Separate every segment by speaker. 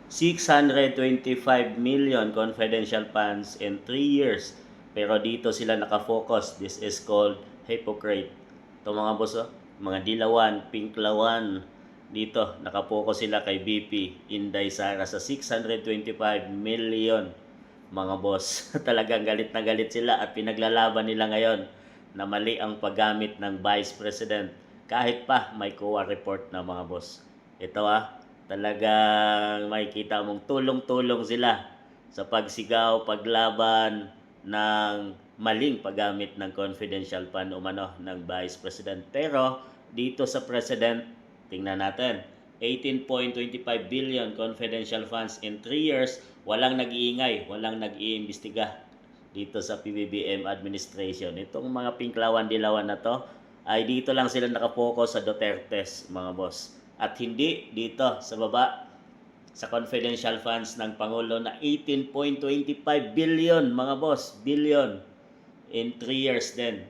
Speaker 1: 625 million confidential funds in 3 years. Pero dito sila nakafocus. This is called hypocrite. Ito mga boss, oh, mga dilawan, pinklawan. Dito, nakapokus sila kay BP Inday Sara sa 625 million. Mga boss, talagang galit na galit sila at pinaglalaban nila ngayon na mali ang paggamit ng Vice President. Kahit pa may COA report na mga boss. Ito talagang makikita mong tulong-tulong sila sa pagsigaw, paglaban ng maling paggamit ng confidential fund umano ng Vice President. Pero dito sa President, tingnan natin, 18.25 billion confidential funds in 3 years, walang nag-iingay, walang nag-iimbestiga dito sa PBBM administration. Itong mga pinklawan-dilawan na to, ay dito lang sila nakapokus sa Dutertes, mga boss. At hindi dito sa baba, sa confidential funds ng Pangulo na 18.25 billion, mga boss, billion, in 3 years din.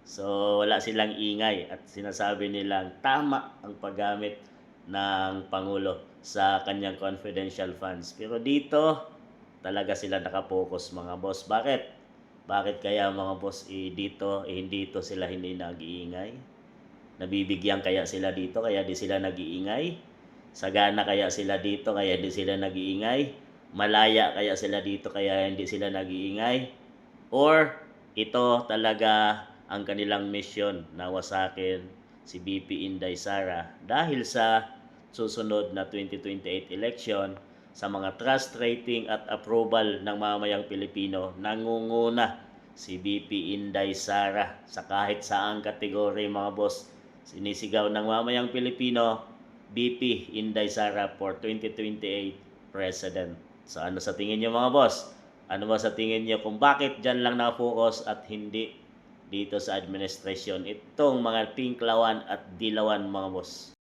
Speaker 1: So, wala silang ingay at sinasabi nilang tama ang paggamit ng Pangulo sa kanyang confidential funds. Pero dito, talaga sila nakapokus, mga boss. Bakit? Bakit kaya mga boss dito, hindi ito sila hindi nag-iingay? Nabibigyan kaya sila dito, kaya di sila nag-iingay? Sagana kaya sila dito, kaya di sila nag-iingay? Malaya kaya sila dito, kaya hindi sila nag-iingay? Or ito talaga ang kanilang mission na wasakin si BP Inday Sara dahil sa susunod na 2028 election, sa mga trust rating at approval ng mamayang Pilipino, nangunguna si BP Inday Sara sa kahit saang kategory, mga boss. Sinisigaw ng mamayang Pilipino, BP Inday Sara for 2028 President. So ano sa tingin niyo, mga boss? Ano ba sa tingin niyo kung bakit dyan lang nakafocus at hindi dito sa administrasyon itong mga pinklawan at dilawan, mga boss?